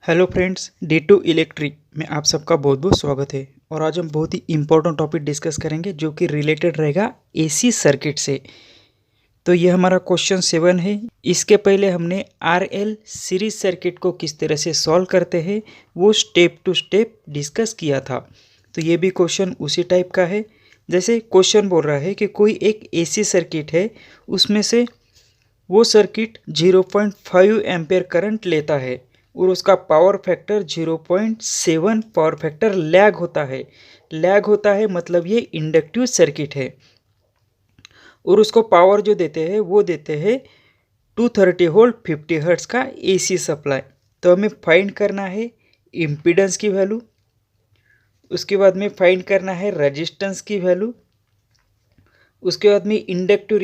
Hello friends, D2 electric में आप सबका बहुत बहुत स्वागत है। और आज हम बहुत ही इम्पोर्टेंट टॉपिक डिस्कस करेंगे जो कि रिलेटेड रहेगा एसी सर्किट से। तो ये हमारा क्वेश्चन 7 है। इसके पहले हमने RL सीरीज सर्किट को किस तरह से सॉल्व करते हैं वो स्टेप टू स्टेप डिस्कस किया था। तो ये भी क्वेश्चन उसी टाइप का है। जैसे क्वेश्चन बोल रहा है कि कोई एक एसी सर्किट है, उसमें से वो सर्किट 0.5 एम्पेयर करंट लेता है और उसका power factor 0.7 power factor lag होता है। लैग होता है मतलब ये इंडक्टिव सर्किट है। और उसको पावर जो देते हैं वो देते हैं 230 वोल्ट 50 हर्ट्ज का एसी सप्लाई। तो हमें फाइंड करना है इम्पीडेंस की वैल्यू, उसके बाद में फाइंड करना है रेजिस्टेंस की वैल्यू, उसके बाद में इंडक्टिव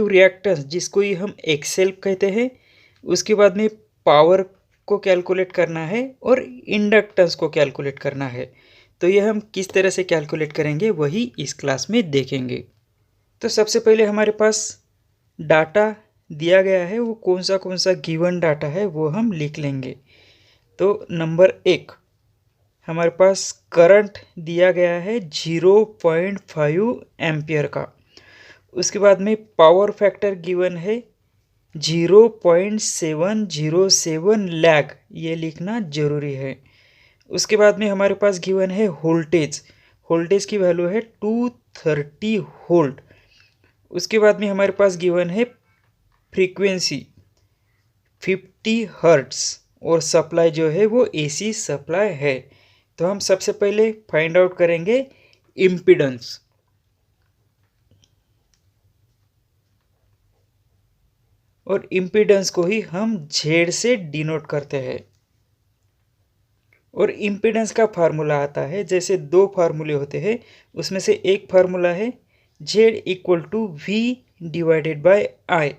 रिएक्टेंस जिसको ही हम एक्सेल कहते हैं, उसके बाद में पावर को कैलकुलेट करना है और इंडक्टेंस को कैलकुलेट करना है। तो ये हम किस तरह से कैलकुलेट करेंगे वही इस क्लास में देखेंगे। तो सबसे पहले हमारे पास डाटा दिया गया है, वो कौन सा गिवन डाटा है वो हम लिख लेंगे। तो नंबर 1 हमारे पास करंट दिया गया है 0.5 एम्पियर का। उसके बाद में पावर फैक्टर गिवन है 0.707 लैग, ये लिखना जरूरी है। उसके बाद में हमारे पास गिवन है वोल्टेज, वोल्टेज की वैल्यू है 230 वोल्ट। उसके बाद में हमारे पास गिवन है फ्रीक्वेंसी 50 हर्ट्स और सप्लाई जो है वो एसी सप्लाई है। तो हम सबसे पहले फाइंड आउट करेंगे इम्पीडेंस। और इम्पीडेंस को ही हम जेड से डिनोट करते हैं। और इम्पीडेंस का फार्मूला आता है, जैसे दो फार्मूले होते हैं उसमें से एक फार्मूला है Z equal to V divided by I.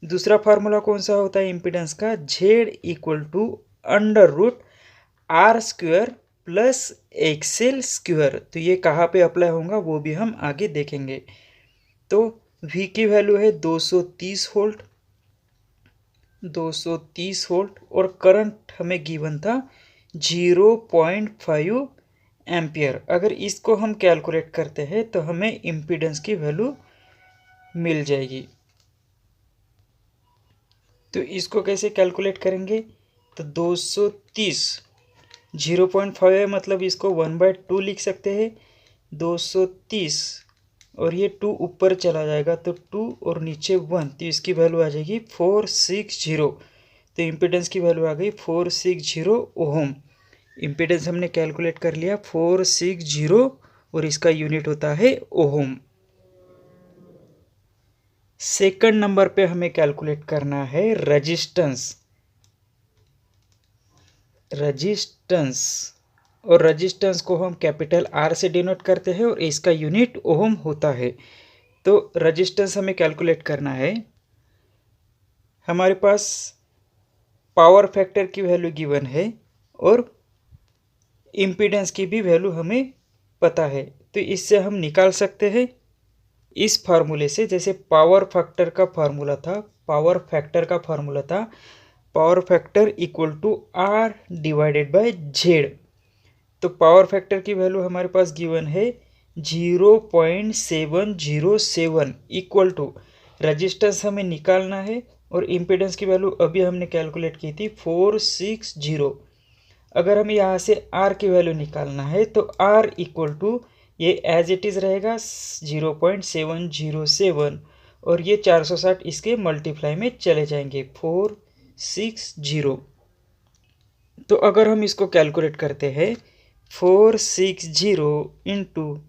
दूसरा फार्मूला कौन सा होता है इम्पीडेंस का? Z equal to under root R square plus XL square. तो ये कहाँ पे अप्लाई होगा वो भी हम आगे देखेंगे। तो V की वैल्यू है 230 वोल्ट, 230 वोल्ट और करंट हमें गिवन था 0.5 एम्पियर। अगर इसको हम कैलकुलेट करते हैं तो हमें इम्पीडेंस की वैल्यू मिल जाएगी। तो इसको कैसे कैलकुलेट करेंगे? तो 230 0.5 है मतलब इसको 1/2 लिख सकते हैं। 230 और ये 2 ऊपर चला जाएगा तो 2 और नीचे 1, तो इसकी वैल्यू आ जाएगी 460। तो इम्पीडेंस की वैल्यू आ गई 460 ओम। इम्पीडेंस हमने कैलकुलेट कर लिया 460 और इसका यूनिट होता है ओम। सेकंड नंबर पे हमें कैलकुलेट करना है रेजिस्टेंस। और रेजिस्टेंस को हम कैपिटल आर से डिनोट करते हैं और इसका यूनिट ओम होता है। तो रेजिस्टेंस हमें कैलकुलेट करना है। हमारे पास पावर फैक्टर की वैल्यू गिवन है और इम्पीडेंस की भी वैल्यू हमें पता है। तो इससे हम निकाल सकते हैं इस फार्मूले से। जैसे पावर फैक्टर का फार्मूला था, power factor equal to R divided by Z. तो पावर फैक्टर की वैल्यू हमारे पास गिवन है 0.707 इक्वल टू रेजिस्टेंस हमें निकालना है और इम्पीडेंस की वैल्यू अभी हमने कैलकुलेट की थी 460। अगर हमें यहाँ से R की वैल्यू निकालना है तो R इक्वल टू ये एज इट इज़ रहेगा 0.707 और ये 460 इसके मल्टीप्लाई में चले जाएंगे 460। तो अगर हम इसको कैलकुलेट करते हैं 460 इंटू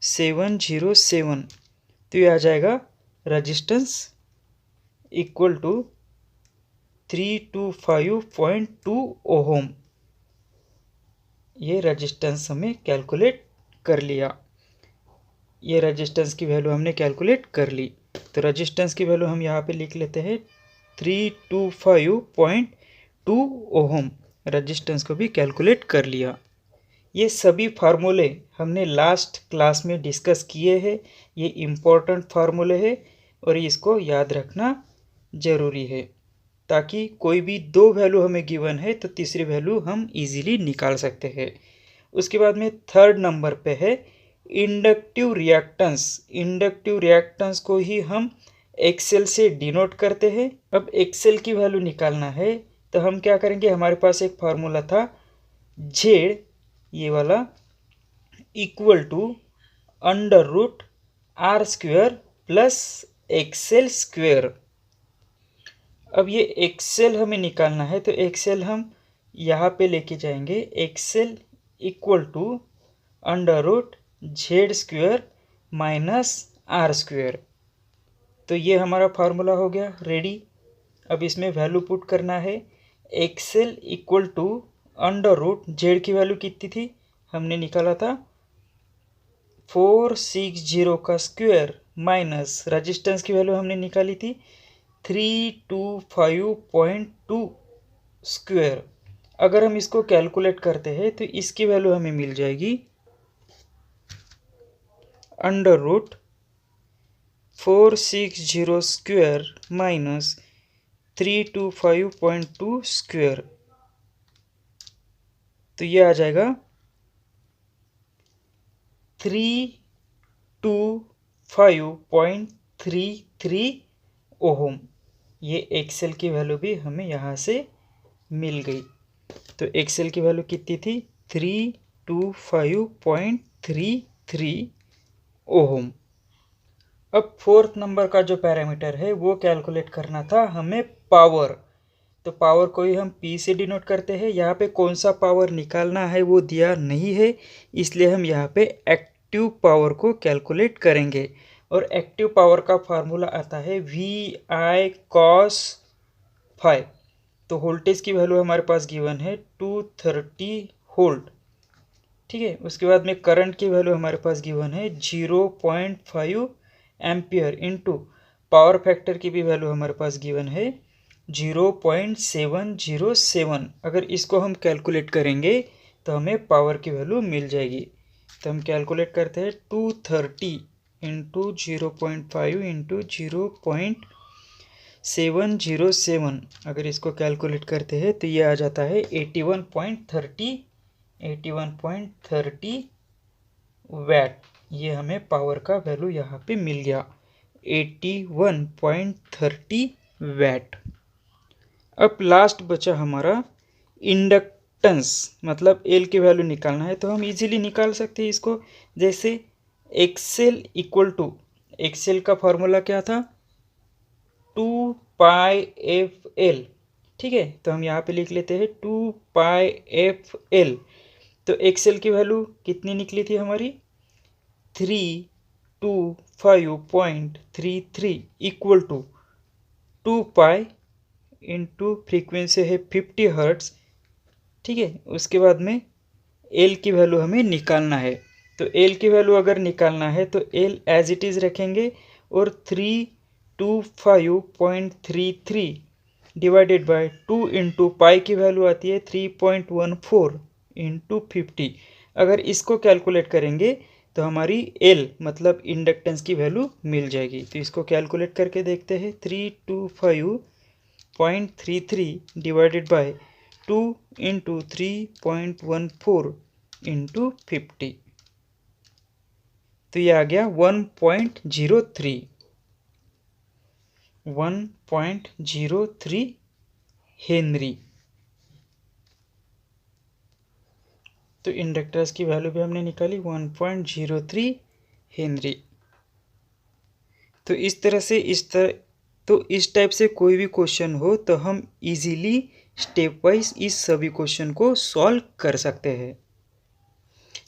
707 तो ये आ जाएगा रेजिस्टेंस इक्वल टू 325.2 ओम। ये रेजिस्टेंस हमें कैलकुलेट कर लिया। ये रेजिस्टेंस की वैल्यू हमने कैलकुलेट कर ली। तो रेजिस्टेंस की वैल्यू हम यहाँ पे लिख लेते हैं 325.2 ओम। रेजिस्टेंस को भी कैलकुलेट कर लिया। ये सभी फार्मूले हमने लास्ट क्लास में डिस्कस किए हैं। ये इम्पोर्टेंट फार्मूले हैं और इसको याद रखना ज़रूरी है। ताकि कोई भी दो वैल्यू हमें गिवन है तो तीसरी वैल्यू हम इजीली निकाल सकते हैं। उसके बाद में थर्ड नंबर पे है इंडक्टिव रिएक्टेंस। इंडक्टिव रिएक्टेंस को ही हम एक्सेल से डिनोट करते हैं। अब एक्सेल की वैल्यू निकालना है तो हम क्या करेंगे, हमारे पास एक फार्मूला था जेड ये वाला equal to under root R square plus XL square. अब ये एक्सेल हमें निकालना है तो एक्सेल हम यहाँ पे लेके जाएंगे। XL equal to under root Z square minus R square. तो ये हमारा फार्मूला हो गया रेडी। अब इसमें वैल्यू पुट करना है। XL equal to under root Z की वैल्यू कितनी थी, हमने निकाला था 460 का स्क्वायर माइनस रेजिस्टेंस की वैल्यू हमने निकाली थी 325.2 स्क्वायर। अगर हम इसको कैलकुलेट करते हैं तो इसकी वैल्यू हमें मिल जाएगी under root 460 square minus 325.2 square. तो ये आ जाएगा 325.33 ओहम। ये एक्सेल की वैल्यू भी हमें यहाँ से मिल गई। तो एक्सेल की वैल्यू कितनी थी 325.33 ओहम। अब फोर्थ नंबर का जो पैरामीटर है वो कैलकुलेट करना था हमें पावर। तो पावर को ही हम P से डिनोट करते हैं। यहाँ पे कौन सा पावर निकालना है वो दिया नहीं है, इसलिए हम यहाँ पे एक्टिव पावर को कैलकुलेट करेंगे। और एक्टिव पावर का फार्मूला आता है VI cos फाइव। तो वोल्टेज की वैल्यू हमारे पास गिवन है 230 वोल्ट। ठीक है, उसके बाद में करंट की वैल्यू हमारे पास गिवन है 0.5 एम्पियर इंटू पावर फैक्टर की भी वैल्यू हमारे पास गिवन है 0.707। अगर इसको हम कैलकुलेट करेंगे तो हमें पावर की वैल्यू मिल जाएगी। तो हम कैलकुलेट करते हैं 230 इंटू 0.5 इंटू 0.707। अगर इसको कैलकुलेट करते हैं तो ये आ जाता है 81.30 वैट। ये हमें पावर का वैल्यू यहाँ पे मिल गया 81.30 वैट। अब लास्ट बचा हमारा इंडक्टेंस, मतलब एल की वैल्यू निकालना है। तो हम इजीली निकाल सकते हैं इसको। जैसे एक्सेल इक्वल टू, एक्सेल का फॉर्मूला क्या था 2πfl। ठीक है, तो हम यहाँ पे लिख लेते हैं 2πfl। तो एक्सेल की वैल्यू कितनी निकली थी हमारी 325.33 इक्वल टू 2π इंटू फ्रीक्वेंसी है 50 हर्ट्स। ठीक है, उसके बाद में एल की वैल्यू हमें निकालना है। तो एल की वैल्यू अगर निकालना है तो एल एज इट इज़ रखेंगे और 325.33 डिवाइडेड बाय 2 इंटू पाई की वैल्यू आती है 3.14 इंटू 50। अगर इसको कैलकुलेट करेंगे तो हमारी एल मतलब इंडक्टेंस की वैल्यू मिल जाएगी। तो इसको कैलकुलेट करके देखते हैं 325.33 डिवाइडेड बाय 2 इंटू 3.14 इंटू 50। तो ये आ गया 1.03 हेनरी। तो इंडक्टर्स की वैल्यू भी हमने निकाली 1.03 हेनरी। तो इस तरह से इस टाइप से कोई भी क्वेश्चन हो तो हम इजीली स्टेप वाइज इस सभी क्वेश्चन को सॉल्व कर सकते हैं।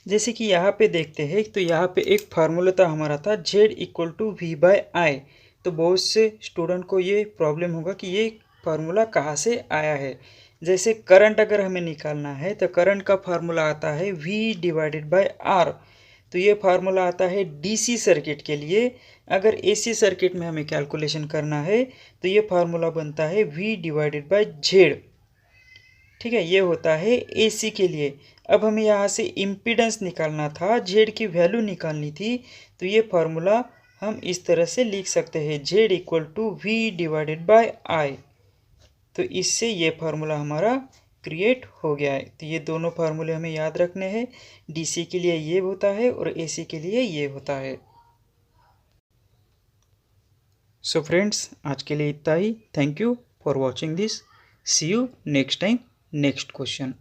जैसे कि यहाँ पे देखते हैं तो यहाँ पे एक फार्मूला था हमारा था Z इक्वल टू V/I। तो बहुत से स्टूडेंट को ये प्रॉब्लम होगा कि ये फार्मूला कहाँ से आया है। जैसे करंट अगर हमें निकालना है तो करंट का फार्मूला आता है V/R। तो ये फार्मूला आता है DC सर्किट के लिए। अगर AC सर्किट में हमें कैलकुलेशन करना है तो ये फार्मूला बनता है V/Z। ठीक है, ये होता है AC के लिए। अब हमें यहाँ से इम्पीडेंस निकालना था, Z की वैल्यू निकालनी थी। तो ये फार्मूला हम इस तरह से लिख सकते हैं Z इक्वल टू V/I। तो इससे ये फार्मूला हमारा क्रिएट हो गया है। तो ये दोनों फार्मूले हमें याद रखने हैं। डीसी के लिए ये होता है और एसी के लिए ये होता है। सो फ्रेंड्स, आज के लिए इतना ही। Thank you for watching this. See you next time, next question.